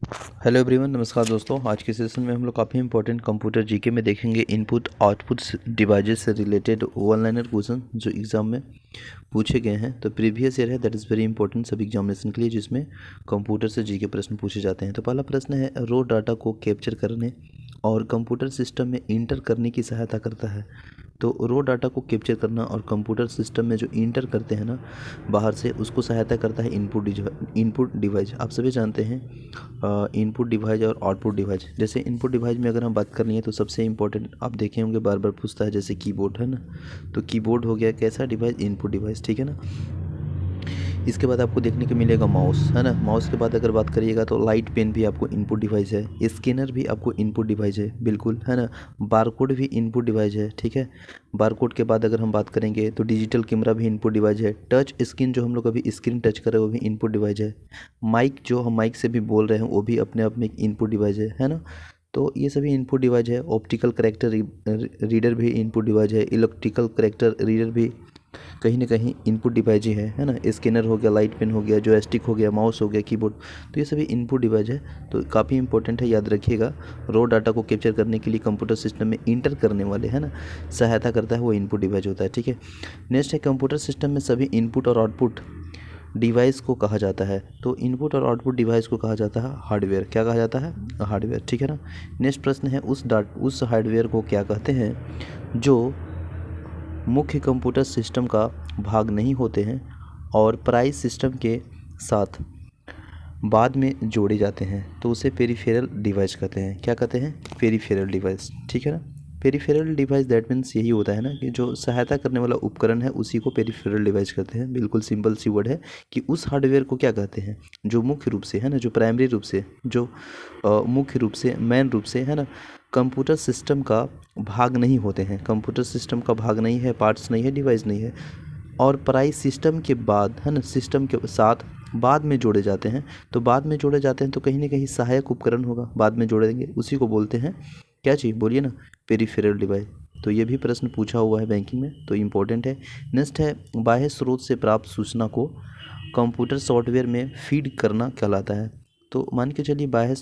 Hello everyone, नमस्कार दोस्तों। आज के सेशन में हम लोग काफ़ी इंपॉर्टेंट कंप्यूटर जीके में देखेंगे इनपुट आउटपुट डिवाइसेस से रिलेटेड वन लाइनर क्वेश्चन जो एग्जाम में पूछे गए हैं। तो प्रीवियस ईयर है, दैट इज़ वेरी इंपॉर्टेंट सब एग्जामिनेशन के लिए, जिसमें कंप्यूटर से जीके प्रश्न पूछे जाते हैं। तो पहला प्रश्न है, रो डाटा को कैप्चर करने और कंप्यूटर सिस्टम में इंटर करने की सहायता करता है। तो रो डाटा को कैप्चर करना और कंप्यूटर सिस्टम में जो इंटर करते हैं ना बाहर से, उसको सहायता करता है इनपुट डिवाइस। आप सभी जानते हैं इनपुट डिवाइस और आउटपुट डिवाइस। जैसे इनपुट डिवाइस में अगर हम बात करनी है तो सबसे इंपॉर्टेंट आप देखे होंगे, बार बार पूछता है, जैसे कीबोर्ड है ना। तो कीबोर्ड हो गया कैसा डिवाइस, इनपुट डिवाइस, ठीक है ना। इसके बाद आपको देखने को मिलेगा माउस, है ना। माउस के बाद अगर बात करिएगा तो लाइट पेन भी आपको इनपुट डिवाइस है, स्कैनर भी आपको इनपुट डिवाइस है, बिल्कुल, है ना। बारकोड भी इनपुट डिवाइस है, ठीक है। बारकोड के बाद अगर हम बात करेंगे तो डिजिटल कैमरा भी इनपुट डिवाइस है। टच स्क्रीन जो हम लोग अभी स्क्रीन टच कर रहे हैं वो भी इनपुट डिवाइस है। माइक जो हम माइक से भी बोल रहे हैं वो भी अपने आप में एक इनपुट डिवाइस है ना। तो ये सभी इनपुट डिवाइस है। ऑप्टिकल करेक्टर रीडर भी इनपुट डिवाइस है। इलेक्ट्रिकल करेक्टर रीडर भी कहीं ना कहीं इनपुट डिवाइस ही है ना। स्कैनर हो गया, लाइट पेन हो गया, जॉयस्टिक हो गया, माउस हो गया, कीबोर्ड, तो ये सभी इनपुट डिवाइस है। तो काफ़ी इंपॉर्टेंट है, याद रखिएगा। रो डाटा को कैप्चर करने के लिए कंप्यूटर सिस्टम में इंटर करने वाले, है ना, सहायता करता है, वो इनपुट डिवाइस होता है, ठीक है। नेक्स्ट है, कंप्यूटर सिस्टम में सभी इनपुट और आउटपुट डिवाइस को कहा जाता है। तो इनपुट और आउटपुट डिवाइस को कहा जाता है हार्डवेयर। क्या कहा जाता है? हार्डवेयर, ठीक है ना। नेक्स्ट प्रश्न है, उस हार्डवेयर को क्या कहते हैं जो मुख्य कंप्यूटर सिस्टम का भाग नहीं होते हैं और प्राइस सिस्टम के साथ बाद में जोड़े जाते हैं। तो उसे पेरिफेरल डिवाइस कहते हैं। क्या कहते हैं? पेरिफेरल डिवाइस, ठीक है ना। पेरिफेरल डिवाइस दैट मीन्स यही होता है ना कि जो सहायता करने वाला उपकरण है उसी को पेरिफेरल डिवाइस कहते हैं। बिल्कुल सिंपल सी वर्ड है कि उस हार्डवेयर को क्या कहते हैं जो मुख्य रूप से, है ना, जो प्राइमरी रूप से, जो मुख्य रूप से, मेन रूप से, है ना, कंप्यूटर सिस्टम का भाग नहीं होते हैं। कंप्यूटर सिस्टम का भाग नहीं है, पार्ट्स नहीं है, डिवाइस नहीं है, और प्राइस सिस्टम के बाद, है ना, सिस्टम के साथ बाद में जोड़े जाते हैं। तो बाद में जोड़े जाते हैं तो कहीं ना कहीं सहायक उपकरण होगा, बाद में जोड़ेंगे, उसी को बोलते हैं क्या चीज़, बोलिए ना, पेरिफेरल डिवाइस। तो ये भी प्रश्न पूछा हुआ है बैंकिंग में, तो इम्पोर्टेंट है। नेक्स्ट है, बाह्य स्रोत से प्राप्त सूचना को कंप्यूटर सॉफ्टवेयर में फीड करना कहलाता है। तो मान के चलिए, बाह्य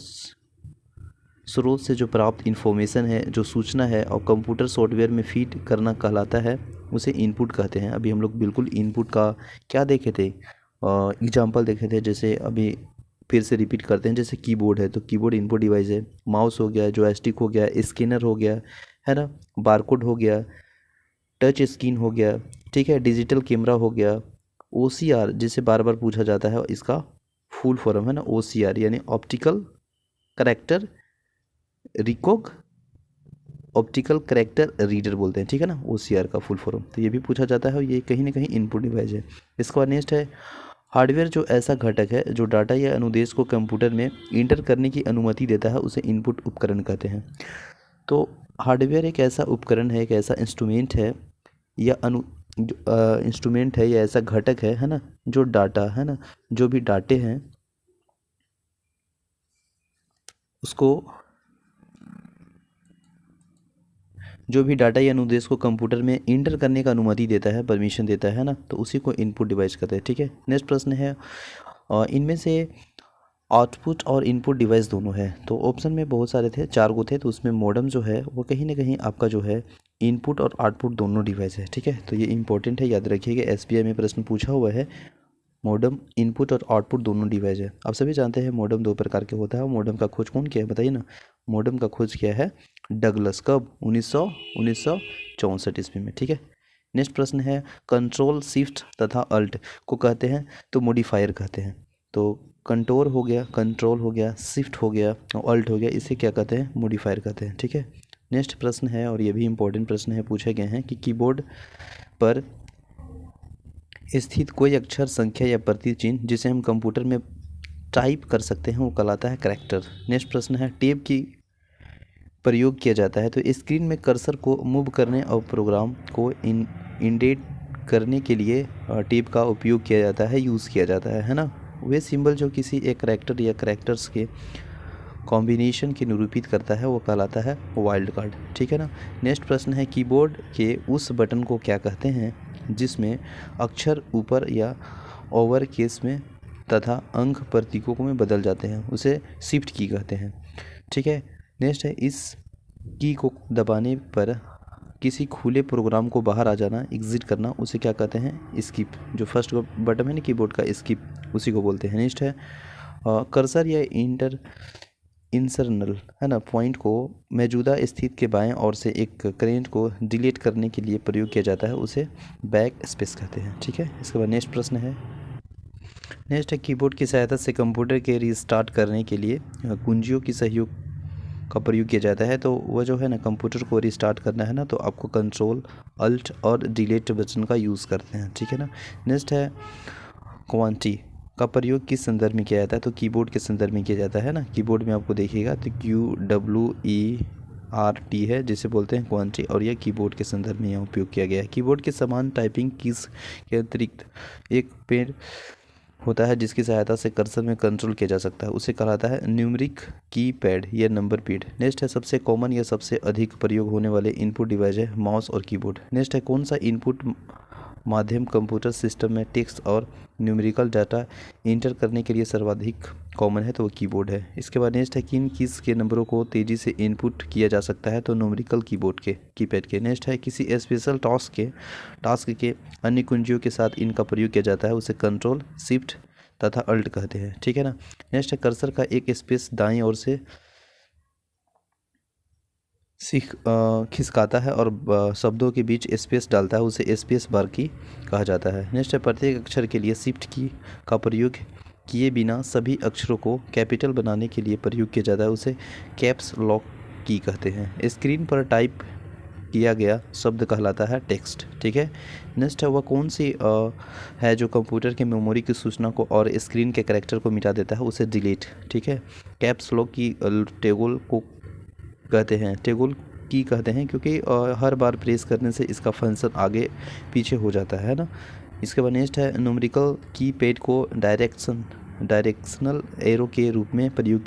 स्रोत से जो प्राप्त इन्फॉर्मेशन है, जो सूचना है, और कंप्यूटर सॉफ्टवेयर में फीड करना कहलाता है, उसे इनपुट कहते हैं। अभी हम लोग बिल्कुल इनपुट का क्या देखे थे, एग्जाम्पल देखे थे। जैसे अभी फिर से रिपीट करते हैं, जैसे कीबोर्ड है तो कीबोर्ड इनपुट डिवाइस है। माउस हो गया, जॉयस्टिक हो गया, स्कैनर हो गया, है ना, बारकोड हो गया, टच स्क्रीन हो गया, ठीक है, डिजिटल कैमरा हो गया। OCR जिसे बार बार पूछा जाता है, इसका फुल फॉर्म है ना OCR, यानी optical character recog optical character reader बोलते हैं, ठीक है ना, OCR का फुल फॉर्म। तो ये भी पूछा जाता है और ये कहीं ना कहीं इनपुट डिवाइस है। इसके बाद नेक्स्ट है, हार्डवेयर जो ऐसा घटक है जो डाटा या अनुदेश को कंप्यूटर में इंटर करने की अनुमति देता है, उसे इनपुट उपकरण कहते हैं। तो हार्डवेयर एक ऐसा उपकरण है, एक ऐसा इंस्ट्रूमेंट है या इंस्ट्रूमेंट है या ऐसा घटक है ना, जो डाटा, है ना, जो भी डाटे हैं उसको, जो भी डाटा या अनुदेश को कंप्यूटर में इंटर करने का अनुमति देता है, परमिशन देता है ना, तो उसी को इनपुट डिवाइस कहते हैं, ठीक है। नेक्स्ट प्रश्न है, इनमें से आउटपुट और इनपुट डिवाइस दोनों है। तो ऑप्शन में बहुत सारे थे, 4 गो थे, तो उसमें मॉडेम जो है वो कहीं ना कहीं आपका जो है इनपुट और आउटपुट दोनों डिवाइस है, ठीक है। तो ये इंपॉर्टेंट है, याद रखिएगा, SBI में प्रश्न पूछा हुआ है। मॉडेम इनपुट और आउटपुट दोनों डिवाइस है। आप सभी जानते हैं मॉडेम 2 प्रकार के होता है। मॉडेम का खोज कौन किया है, बताइए ना। मॉडेम का खोज किया है डगलस, कब? 1964 ईस्वी में, ठीक है। नेक्स्ट प्रश्न है, कंट्रोल शिफ्ट तथा अल्ट को कहते हैं तो मॉडिफायर कहते हैं। तो कंट्रोल हो गया, कंट्रोल हो गया, शिफ्ट हो गया और अल्ट हो गया, इसे क्या कहते हैं? मॉडिफायर कहते हैं, ठीक है। नेक्स्ट प्रश्न है, और ये भी इंपॉर्टेंट प्रश्न है, पूछे गए हैं कि कीबोर्ड पर स्थित कोई अक्षर, संख्या या प्रतीक चिन्ह जिसे हम कंप्यूटर में टाइप कर सकते हैं वो कहलाता है करैक्टर। नेक्स्ट प्रश्न है, टैब की प्रयोग किया जाता है तो स्क्रीन में कर्सर को मूव करने और प्रोग्राम को इंडेट करने के लिए टैब का उपयोग किया जाता है, यूज़ किया जाता है ना। वे सिंबल जो किसी एक करैक्टर या करैक्टर्स के कॉम्बिनेशन की निरूपित करता है वो कहलाता है वाइल्ड कार्ड, ठीक है ना। नेक्स्ट प्रश्न है, कीबोर्ड के उस बटन को क्या कहते हैं जिसमें अक्षर ऊपर या ओवर केस में तथा अंक प्रतीकों में बदल जाते हैं, उसे शिफ्ट की कहते हैं। ठीक है, नेक्स्ट है इस की को दबाने पर किसी खुले प्रोग्राम को बाहर आ जाना, एग्जिट करना, उसे क्या कहते हैं? स्किप। जो फर्स्ट बटन है ना कीबोर्ड का, स्किप, उसी को बोलते हैं। नेक्स्ट है कर्सर या इंसर्नल है ना पॉइंट को मौजूदा स्थिति के बाएं ओर से एक करेंट को डिलीट करने के लिए प्रयोग किया जाता है, उसे बैक स्पेस कहते हैं। ठीक है, इसके बाद नेक्स्ट प्रश्न है, नेक्स्ट है कीबोर्ड की सहायता से कंप्यूटर के रीस्टार्ट करने के लिए कुंजियों की सहयोग का प्रयोग किया जाता है। तो वह जो है ना कंप्यूटर को रीस्टार्ट करना है ना, तो आपको कंट्रोल अल्ट और डिलीट बटन का यूज़ करते हैं। ठीक है ना। नेक्स्ट है क्वांटी का प्रयोग किस संदर्भ में किया जाता है? तो कीबोर्ड के संदर्भ में किया जाता है ना। कीबोर्ड में आपको देखिएगा तो QWERT है जिसे बोलते हैं क्वांटी, और यह कीबोर्ड के संदर्भ में यहाँ उपयोग किया गया है। कीबोर्ड के समान टाइपिंग कीज के अतिरिक्त एक पेन होता है जिसकी सहायता से कर्सर में कंट्रोल किया जा सकता है, उसे कहलाता है न्यूमेरिक की पैड या नंबर पैड। नेक्स्ट है सबसे कॉमन या सबसे अधिक प्रयोग होने वाले इनपुट डिवाइस है माउस और कीबोर्ड। नेक्स्ट है कौन सा इनपुट माध्यम कंप्यूटर सिस्टम में टेक्स्ट और न्यूमेरिकल डाटा इंटर करने के लिए सर्वाधिक कॉमन है? तो वो कीबोर्ड है। इसके बाद नेक्स्ट है किन कीज के नंबरों को तेज़ी से इनपुट किया जा सकता है? तो न्यूमेरिकल कीबोर्ड के कीपैड के। नेक्स्ट है किसी स्पेशल टास्क के अन्य कुंजियों के साथ इनका प्रयोग किया जाता है, उसे कंट्रोल शिफ्ट तथा अल्ट कहते हैं। ठीक है ना। नेक्स्ट है कर्सर का एक स्पेस दाईं ओर से खिसकाता है और शब्दों के बीच स्पेस डालता है, उसे स्पेस बार की कहा जाता है। नेक्स्ट है प्रत्येक अक्षर के लिए शिफ्ट की का प्रयोग किए बिना सभी अक्षरों को कैपिटल बनाने के लिए प्रयोग किया जाता है, उसे कैप्स लॉक की कहते हैं। स्क्रीन पर टाइप किया गया शब्द कहलाता है टेक्स्ट। ठीक है। नेक्स्ट है वह कौन सी है जो कंप्यूटर के मेमोरी की सूचना को और स्क्रीन के कैरेक्टर को मिटा देता है, उसे डिलीट। ठीक है। कैप्स लॉक की टेगल को कहते हैं, टेगल की कहते हैं क्योंकि हर बार प्रेस करने से इसका फंक्शन आगे पीछे हो जाता है ना। इसके बाद नेक्स्ट है न्यूमेरिकल की पैड को डायरेक्शनल एरो के रूप में प्रयोग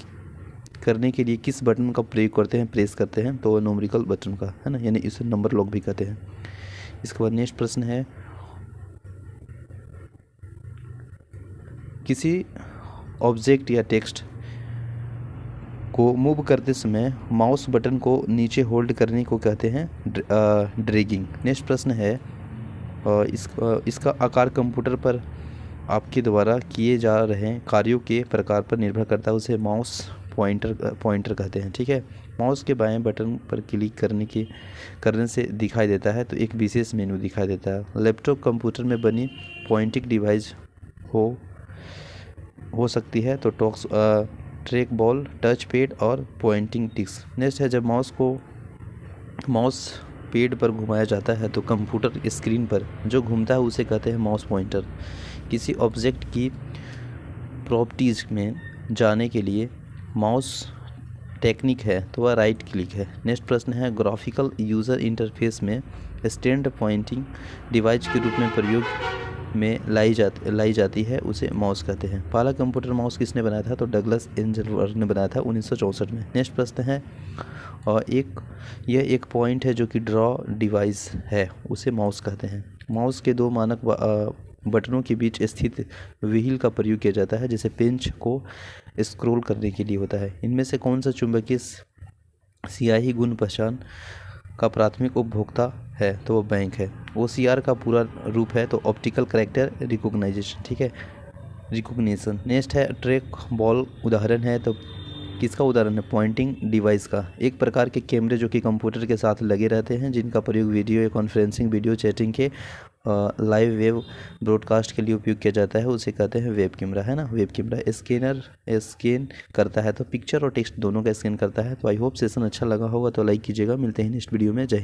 करने के लिए किस बटन का प्रयोग करते हैं, प्रेस करते हैं? तो न्यूमेरिकल बटन का है ना, यानी इसे नंबर लॉक भी कहते हैं। इसके बाद नेक्स्ट प्रश्न है किसी ऑब्जेक्ट या टेक्स्ट को मूव करते समय माउस बटन को नीचे होल्ड करने को कहते हैं ड्रैगिंग। नेक्स्ट प्रश्न है इसका आकार कंप्यूटर पर आपके द्वारा किए जा रहे कार्यों के प्रकार पर निर्भर करता है, उसे माउस पॉइंटर कहते हैं। ठीक है। माउस के बाएं बटन पर क्लिक करने से दिखाई देता है तो एक विशेष मेनू दिखाई देता है। लैपटॉप कंप्यूटर में बनी पॉइंटिंग डिवाइस हो सकती है, तो ट्रैक बॉल, टच पैड और पॉइंटिंग डिस्क। नेक्स्ट है जब माउस पैड पर घुमाया जाता है तो कंप्यूटर स्क्रीन पर जो घूमता है उसे कहते हैं माउस पॉइंटर। किसी ऑब्जेक्ट की प्रॉपर्टीज़ में जाने के लिए माउस टेक्निक है तो वह राइट क्लिक है। नेक्स्ट प्रश्न है ग्राफिकल यूज़र इंटरफेस में स्टैंड पॉइंटिंग डिवाइस के रूप में प्रयोग में लाई जाती है, उसे माउस कहते हैं। पहला कंप्यूटर माउस किसने बनाया था? तो डगलस एंजलबर्ग ने बनाया था 1964 में। नेक्स्ट प्रश्न है यह एक पॉइंट है जो कि ड्रॉ डिवाइस है, उसे माउस कहते हैं। माउस के दो मानक बटनों के बीच स्थित व्हील का प्रयोग किया जाता है जिसे पिंच को स्क्रॉल करने के लिए होता है। इनमें से कौन सा चुंबकीय स्याही गुण पहचान का प्राथमिक उपभोक्ता है? तो वो बैंक है। OCR का पूरा रूप है तो ऑप्टिकल कैरेक्टर रिकॉग्नाइजेशन। ठीक है, रिकॉग्निशन। नेक्स्ट है ट्रैक बॉल उदाहरण है तो किसका उदाहरण है? पॉइंटिंग डिवाइस का। एक प्रकार के कैमरे जो कि कंप्यूटर के साथ लगे रहते हैं जिनका प्रयोग वीडियो या कॉन्फ्रेंसिंग, वीडियो चैटिंग के लाइव वेब ब्रॉडकास्ट के लिए उपयोग किया जाता है, उसे कहते हैं वेब कैमरा है ना। वेब कैमरा स्कैनर स्कैन करता है तो पिक्चर और टेक्स्ट दोनों का स्कैन करता है। तो आई होप सेशन अच्छा लगा होगा तो लाइक कीजिएगा। मिलते हैं नेक्स्ट वीडियो में। जय